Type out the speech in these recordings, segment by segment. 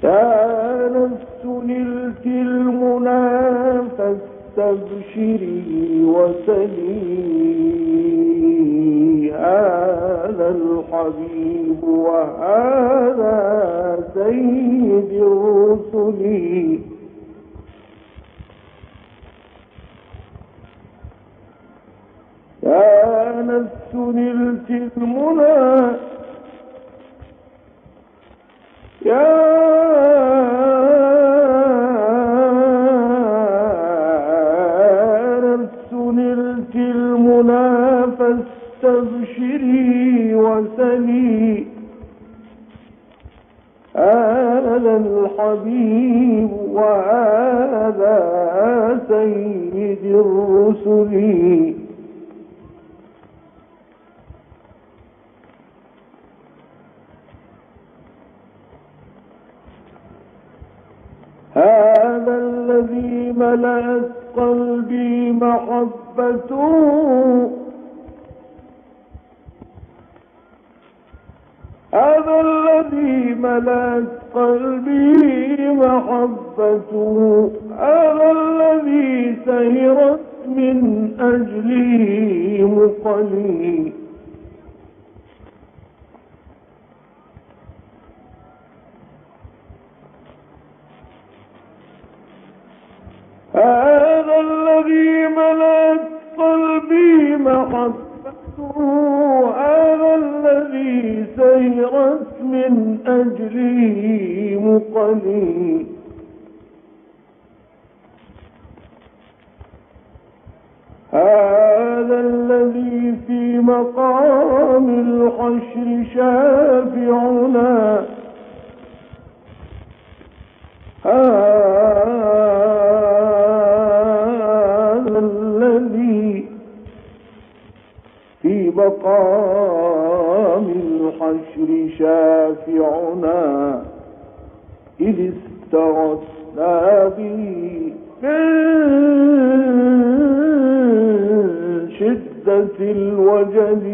يا نفس نلت المنى فاستبشري وسلي، هذا الحبيب وهذا سيد الرسل. يا نفس نلت المنى، يا نفس نلت المنى فاستبشري وسلي، هذا الحبيب وهذا سيد الرسل. هذا الذي ملأت قلبي محبته، هذا الذي ملأت قلبي محبته، هذا الذي سهرت من أجلي مقلي. هذا الذي ملأت قلبي محبته، هذا الذي سيرت من أجلي مقلي. هذا الذي في مقام الحشر شافعنا، في مقام الحشر شافعنا، إذ استغثنا به من شدة الوجل.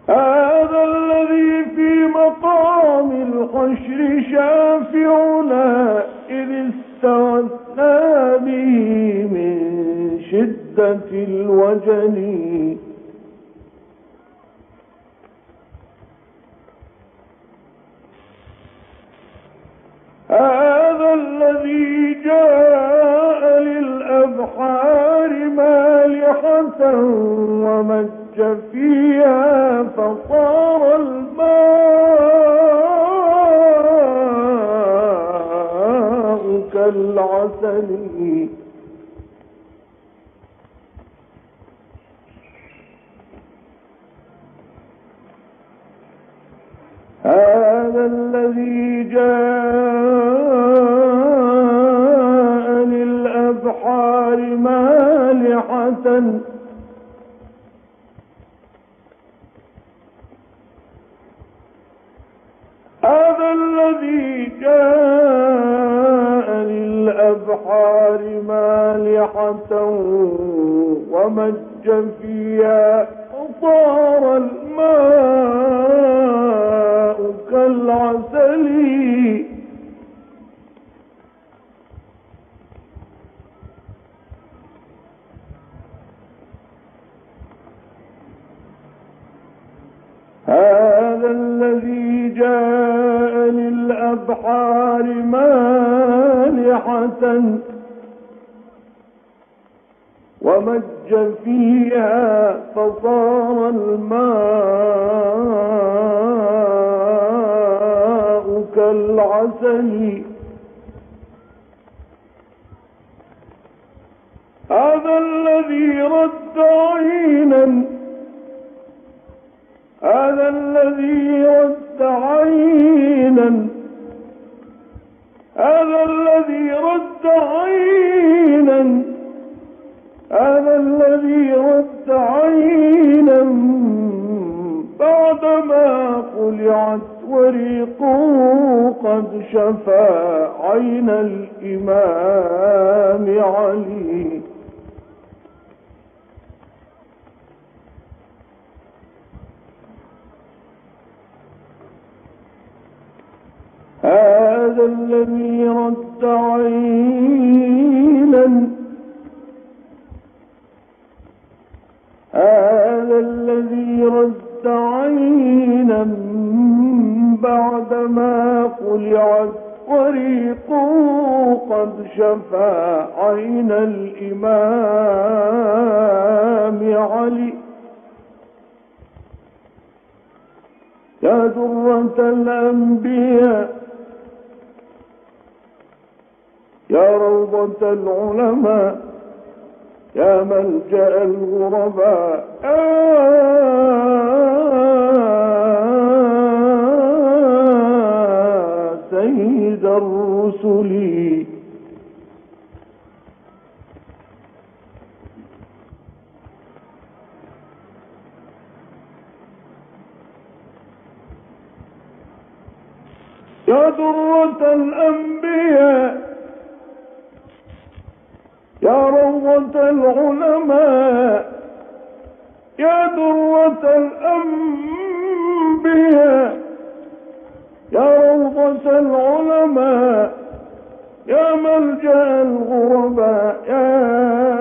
هذا الذي في مقام الحشر شافعنا، إذ استغثنا به من شدة الوجل. هذا الذي جاء للأبحار مالحة ومج فيها فصار الماء كالعسل. هذا الذي جاء للأبحار مالحة هذا الذي جاء للأبحار مالحة ومج فيها وصار الماء كالعسل. هذا الذي جاء للأبحار مالحة ومج فيها فصار الماء كالعسل. هذا الذي رد عينا، هذا الذي رد عينا، هذا الذي رد عينا، هذا الذي رد عينا بعدما خلعت وريقه قد شفى عين الإمام علي. الذي رد عينا، هذا الذي رد عينا بعدما قلعت وريقه قد شفى عين الإمام علي. يا درة الأنبياء، يا روضة العلماء، يا ملجأ الغرباء، سيد الرسل. يا درة الأنبياء، يا روضة العلماء، يا درة الأنبياء، يا روضة العلماء، يا ملجأ الغرباء، يا